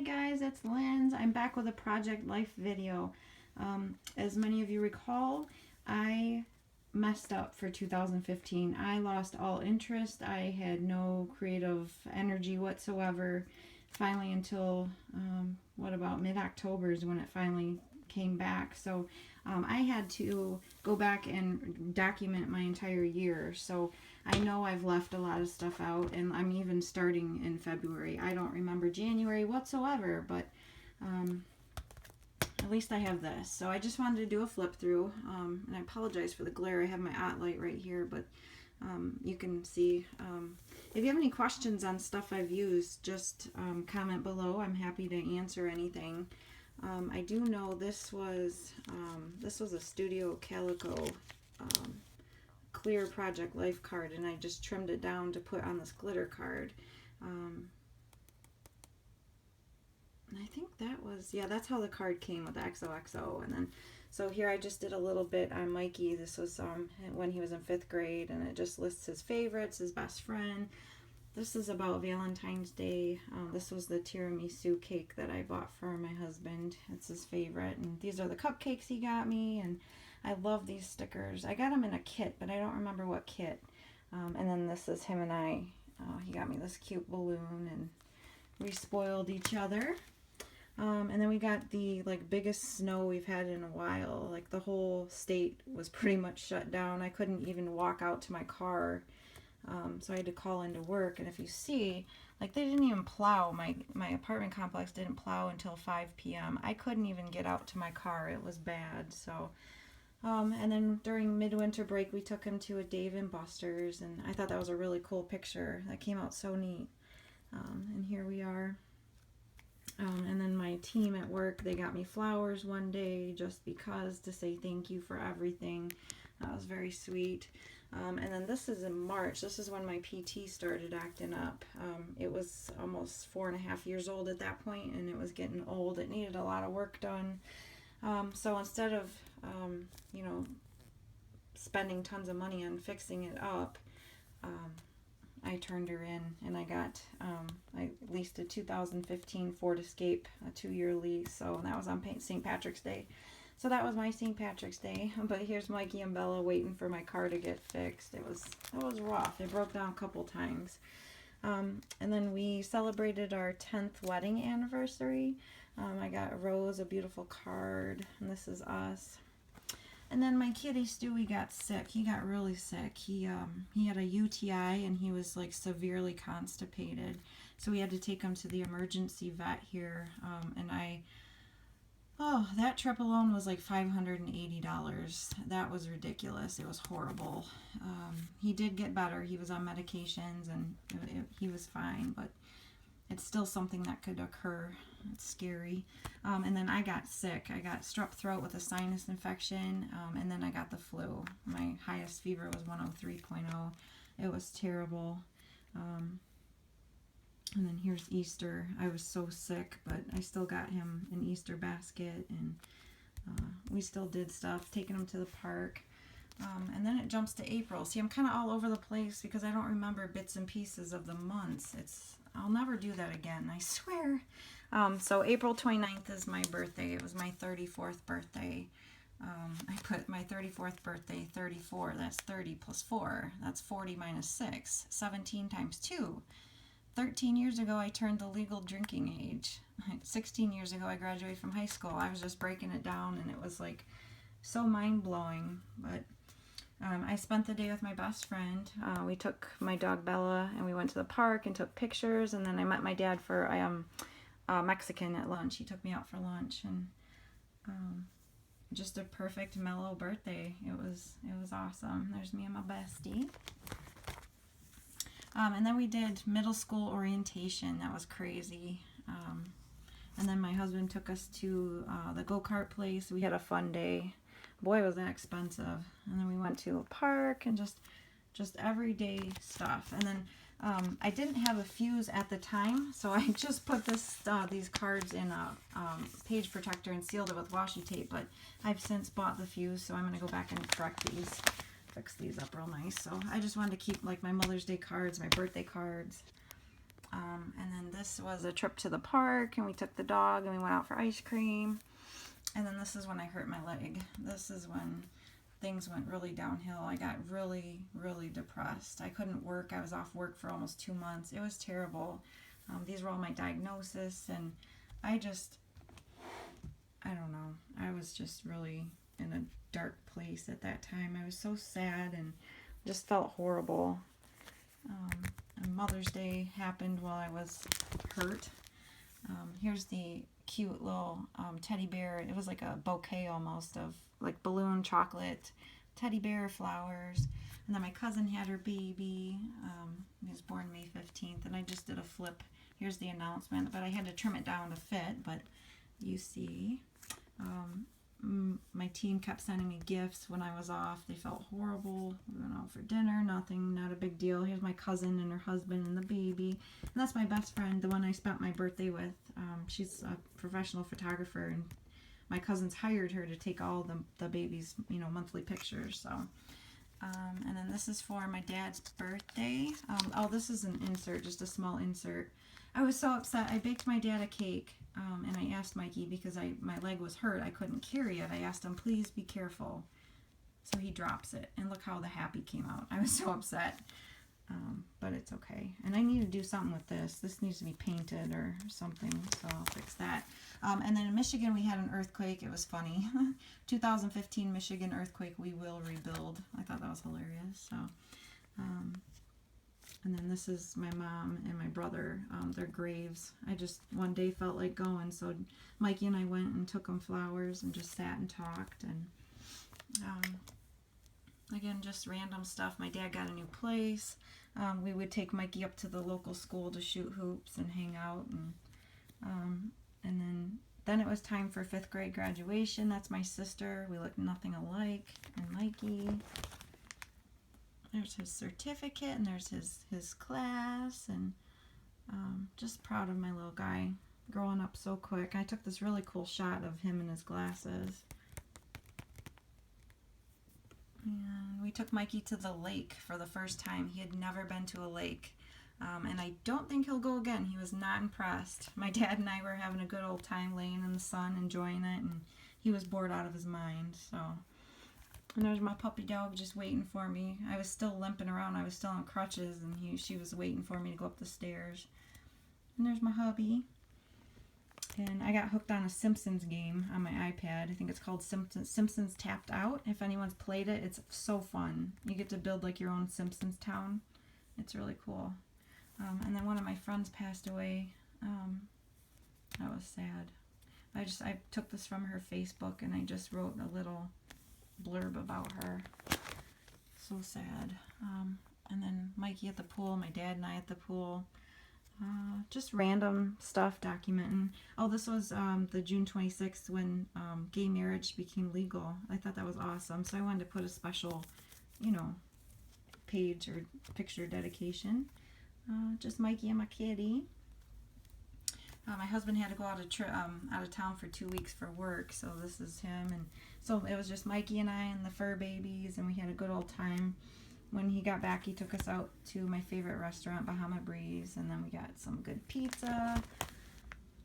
guys, it's Linz. I'm back with a Project Life video. As many of you recall, I messed up for 2015. I lost all interest. I had no creative energy whatsoever. Finally, until what about mid-October is when it finally came back. So I had to go back and document my entire year. So I know I've left a lot of stuff out, and I'm even starting in February. I don't remember January whatsoever, but at least I have this. So I just wanted to do a flip through, and I apologize for the glare. I have my light right here, but you can see. If you have any questions on stuff I've used, just comment below. I'm happy to answer anything. I do know this was a Studio Calico clear Project Life card, and I just trimmed it down to put on this glitter card. And I think that was, yeah, that's how the card came with XOXO. And then, so here I just did a little bit on Mikey. This was when he was in 5th grade, and it just lists his favorites, his best friend. This is about Valentine's Day. This was the tiramisu cake that I bought for my husband. It's his favorite. And these are the cupcakes he got me, and I love these stickers. I got them in a kit, but I don't remember what kit. And then this is him and I. He got me this cute balloon, and we spoiled each other. And then we got the biggest snow we've had in a while. Like the whole state was pretty much shut down. I couldn't even walk out to my car. So I had to call into work, and if you see, they didn't even plow. My apartment complex didn't plow until 5 p.m. I couldn't even get out to my car. It was bad. So, and then during midwinter break, we took him to a Dave & Buster's, and I thought that was a really cool picture. That came out so neat. And here we are. And then my team at work, they got me flowers one day just because, to say thank you for everything. That was very sweet. And then this is in March. This is when my PT started acting up. It was almost 4.5 years old at that point, and it was getting old. It needed a lot of work done. So instead of, spending tons of money on fixing it up, I turned her in, and I got, I leased a 2015 Ford Escape, a 2-year lease. So that was on St. Patrick's Day. So that was my St. Patrick's Day. But here's Mikey and Bella waiting for my car to get fixed. It was rough. It broke down a couple times. And then we celebrated our 10th wedding anniversary. I got Rose a beautiful card, and this is us. And then my kitty Stewie got sick. He got really sick. He had a UTI, and he was severely constipated. So we had to take him to the emergency vet here. And that trip alone was $580. That was ridiculous. It was horrible. He did get better. He was on medications, and he was fine, but it's still something that could occur. It's scary. And then I got sick. I got strep throat with a sinus infection, and then I got the flu. My highest fever was 103.0. It was terrible. And then here's Easter. I was so sick, but I still got him an Easter basket, and we still did stuff, taking him to the park. And then it jumps to April. See, I'm kind of all over the place because I don't remember bits and pieces of the months. I'll never do that again, I swear. So April 29th is my birthday. It was my 34th birthday. I put my 34th birthday, 34. That's 30 plus 4. That's 40 minus 6. 17 times 2. 13 years ago, I turned the legal drinking age. 16 years ago, I graduated from high school. I was just breaking it down, and it was so mind-blowing. But I spent the day with my best friend. We took my dog Bella, and we went to the park and took pictures, and then I met my dad for Mexican at lunch. He took me out for lunch, and just a perfect mellow birthday. It was awesome. There's me and my bestie. And then we did middle school orientation. That was crazy. And then my husband took us to the go-kart place. We had a fun day. Boy, was that expensive. And then we went to a park and just everyday stuff. And then I didn't have a fuse at the time, so I just put these cards in a page protector and sealed it with washi tape. But I've since bought the fuse, so I'm going to go back and correct these. Fix these up real nice. So I just wanted to keep my Mother's Day cards, my birthday cards. And then this was a trip to the park, and we took the dog and we went out for ice cream. And then this is when I hurt my leg. This is when things went really downhill. I got really, really depressed. I couldn't work. I was off work for almost 2 months. It was terrible. These were all my diagnosis, and I don't know. I was just really in a dark place at that time. I was so sad and just felt horrible. And Mother's Day happened while I was hurt. Here's the cute little teddy bear. It was like a bouquet almost of like balloon chocolate, teddy bear, flowers. And then my cousin had her baby. He was born May 15th, and I just did a flip. Here's the announcement, but I had to trim it down to fit, but you see. My team kept sending me gifts when I was off. They felt horrible. We went out for dinner, nothing, not a big deal. Here's my cousin and her husband and the baby. And that's my best friend, the one I spent my birthday with. She's a professional photographer, and my cousins hired her to take all the baby's, monthly pictures. So, and then this is for my dad's birthday. This is an insert, just a small insert. I was so upset. I baked my dad a cake, and I asked Mikey, because my leg was hurt, I couldn't carry it. I asked him, please be careful. So he drops it, and look how the happy came out. I was so upset, but it's okay. And I need to do something with this. This needs to be painted or something, so I'll fix that. And then in Michigan, we had an earthquake. It was funny. 2015 Michigan earthquake, we will rebuild. I thought that was hilarious. So, and then this is my mom and my brother, their graves. I just one day felt like going, so Mikey and I went and took them flowers and just sat and talked. And again, just random stuff. My dad got a new place. We would take Mikey up to the local school to shoot hoops and hang out. And then it was time for 5th grade graduation. That's my sister. We look nothing alike. And Mikey. There's his certificate, and there's his class, and just proud of my little guy growing up so quick. I took this really cool shot of him in his glasses. And we took Mikey to the lake for the first time. He had never been to a lake, and I don't think he'll go again. He was not impressed. My dad and I were having a good old time laying in the sun, enjoying it, and he was bored out of his mind, so... And there's my puppy dog just waiting for me. I was still limping around. I was still on crutches, and she was waiting for me to go up the stairs. And there's my hubby. And I got hooked on a Simpsons game on my iPad. I think it's called Simpsons Tapped Out. If anyone's played it, it's so fun. You get to build like your own Simpsons town. It's really cool. And then one of my friends passed away. That was sad. I took this from her Facebook, and I just wrote a little blurb about her. So sad. And then Mikey at the pool, my dad and I at the pool. Just random stuff documenting. Oh, this was the June 26th when gay marriage became legal. I thought that was awesome. So I wanted to put a special, page or picture dedication. Just Mikey and my kitty. My husband had to go out of town for 2 weeks for work, so this is him. And so it was just Mikey and I and the fur babies, and we had a good old time. When he got back, he took us out to my favorite restaurant, Bahama Breeze, and then we got some good pizza.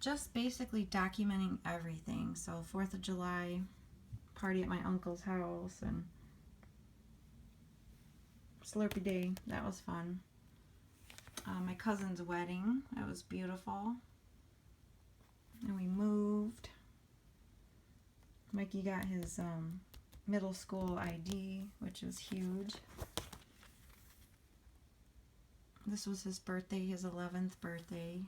Just basically documenting everything. So 4th of July, party at my uncle's house, and Slurpee Day, that was fun. My cousin's wedding, that was beautiful. And we moved. Mikey got his middle school ID, which was huge. This was his birthday, his 11th birthday.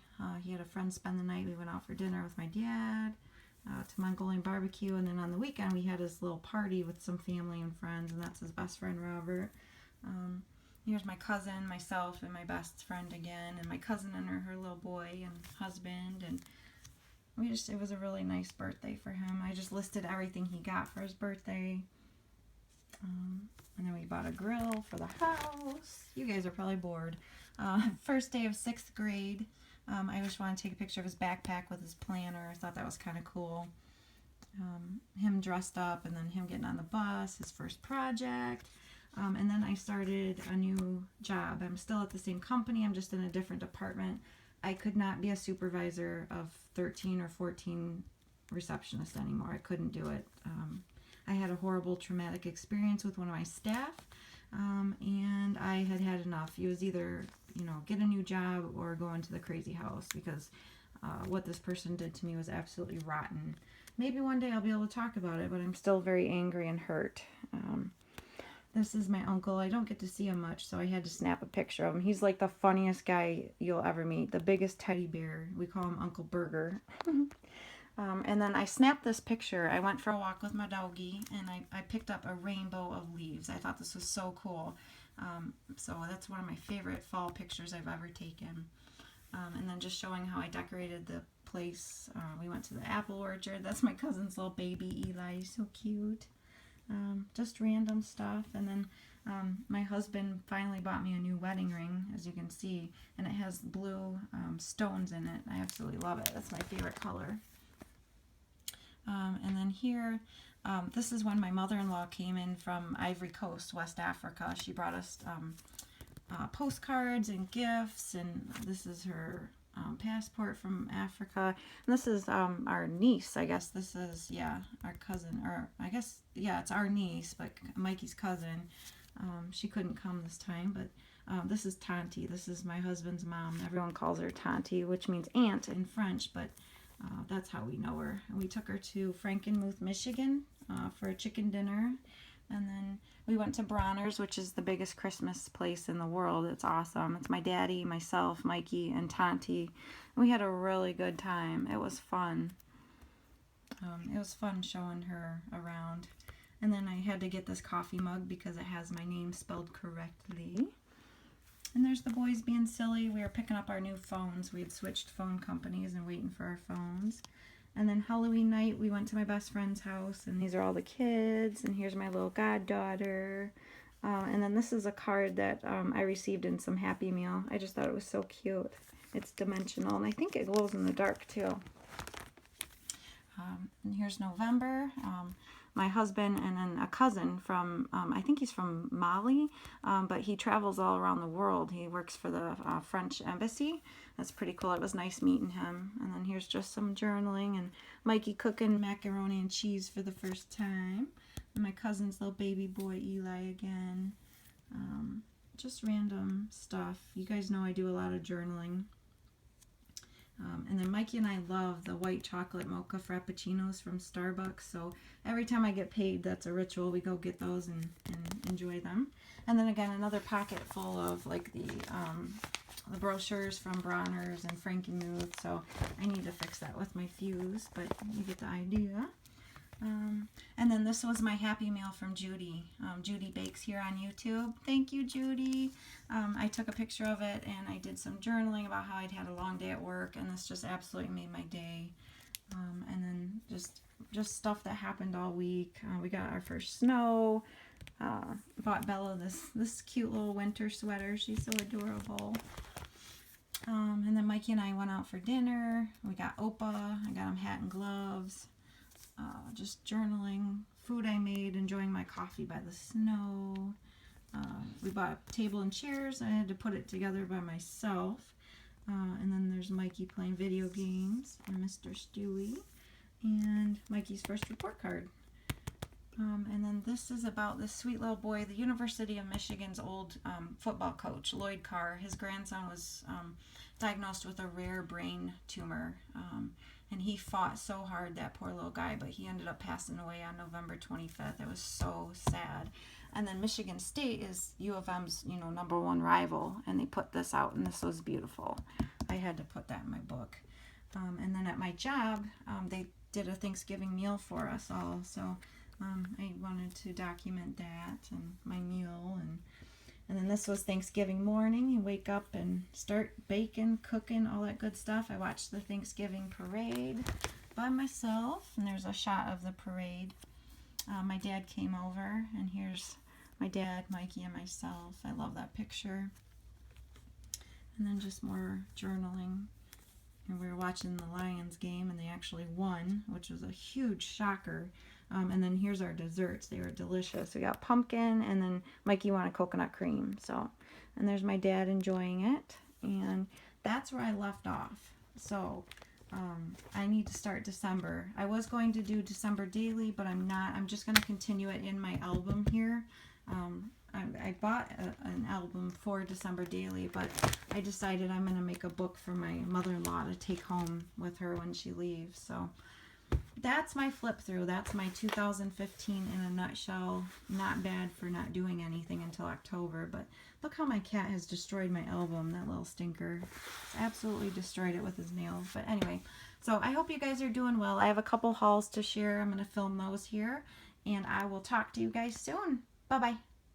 He had a friend spend the night. We went out for dinner with my dad to Mongolian barbecue, and then on the weekend we had his little party with some family and friends, and that's his best friend Robert. Here's my cousin, myself, and my best friend again, and my cousin and her little boy and husband, and it was a really nice birthday for him. I just listed everything he got for his birthday. And then we bought a grill for the house. You guys are probably bored. First day of 6th grade. I just wanted to take a picture of his backpack with his planner. I thought that was kind of cool. Him dressed up, and then him getting on the bus, his first project. And then I started a new job. I'm still at the same company. I'm just in a different department. I could not be a supervisor of 13 or 14 receptionists anymore. I couldn't do it. I had a horrible traumatic experience with one of my staff, and I had had enough. It was either, get a new job or go into the crazy house, because what this person did to me was absolutely rotten. Maybe one day I'll be able to talk about it, but I'm still very angry and hurt. This is my uncle. I don't get to see him much, so I had to snap a picture of him. He's like the funniest guy you'll ever meet. The biggest teddy bear. We call him Uncle Burger. And then I snapped this picture. I went for a walk with my doggie, and I picked up a rainbow of leaves. I thought this was so cool. So that's one of my favorite fall pictures I've ever taken. And then just showing how I decorated the place. We went to the apple orchard. That's my cousin's little baby, Eli. So cute. Just random stuff. And then my husband finally bought me a new wedding ring, as you can see, and it has blue stones in it. I absolutely love it. That's my favorite color. And then here, this is when my mother-in-law came in from Ivory Coast, West Africa. She brought us postcards and gifts, and this is her passport from Africa. And this is our niece, I guess. This is, our cousin, or I guess, it's our niece, but Mikey's cousin. She couldn't come this time, but this is Tanti. This is my husband's mom. Everyone calls her Tanti, which means aunt in French, but that's how we know her. And we took her to Frankenmuth, Michigan for a chicken dinner. And then we went to Bronner's, which is the biggest Christmas place in the world. It's awesome. It's my daddy, myself, Mikey, and Tanti. We had a really good time. It was fun. It was fun showing her around. And then I had to get this coffee mug because it has my name spelled correctly. And there's the boys being silly. We were picking up our new phones. We had switched phone companies and waiting for our phones. And then Halloween night, we went to my best friend's house, and these are all the kids, and here's my little goddaughter. And then this is a card that I received in some Happy Meal. I just thought it was so cute. It's dimensional, and I think it glows in the dark, too. And here's November. My husband and then a cousin from, I think he's from Mali, but he travels all around the world. He works for the French embassy. That's pretty cool. It was nice meeting him. And then here's just some journaling, and Mikey cooking macaroni and cheese for the first time. And my cousin's little baby boy, Eli, again. Just random stuff. You guys know I do a lot of journaling. And then Mikey and I love the white chocolate mocha frappuccinos from Starbucks. So every time I get paid, that's a ritual. We go get those and enjoy them. And then again, another pocket full of like the brochures from Bronner's and Frankenmuth. So I need to fix that with my fuse, but you get the idea. And then this was my Happy Meal from Judy. Judy Bakes here on YouTube. Thank you, Judy. I took a picture of it, and I did some journaling about how I'd had a long day at work, and this just absolutely made my day. And then just stuff that happened all week. We got our first snow. Bought Bella this cute little winter sweater. She's so adorable. And then Mikey and I went out for dinner. We got Opa. I got him hat and gloves. Just journaling, food I made, enjoying my coffee by the snow. We bought a table and chairs. I had to put it together by myself. And then there's Mikey playing video games, and Mr. Stewie, and Mikey's first report card. And then this is about this sweet little boy, the University of Michigan's old football coach, Lloyd Carr. His grandson was diagnosed with a rare brain tumor. And he fought so hard, that poor little guy, but he ended up passing away on November 25th. It was so sad. And then Michigan State is U of M's, #1 rival, and they put this out, and this was beautiful. I had to put that in my book. And then at my job, they did a Thanksgiving meal for us all, so I wanted to document that and my meal. And then this was Thanksgiving morning. You wake up and start baking, cooking, all that good stuff. I watched the Thanksgiving parade by myself, and there's a shot of the parade. My dad came over, and here's my dad, Mikey, and myself. I love that picture. And then just more journaling. And we were watching the Lions game, and they actually won, which was a huge shocker. And then here's our desserts. They were delicious. We got pumpkin, and then Mikey wanted coconut cream. And there's my dad enjoying it. And that's where I left off. So I need to start December. I was going to do December daily, but I'm not. I'm just going to continue it in my album here. I bought an album for December daily, but I decided I'm going to make a book for my mother-in-law to take home with her when she leaves. So that's my flip through. That's my 2015 in a nutshell. Not bad for not doing anything until October, but look how my cat has destroyed my album, that little stinker. He's absolutely destroyed it with his nails. But anyway, so I hope you guys are doing well. I have a couple hauls to share. I'm going to film those here, and I will talk to you guys soon. Bye-bye.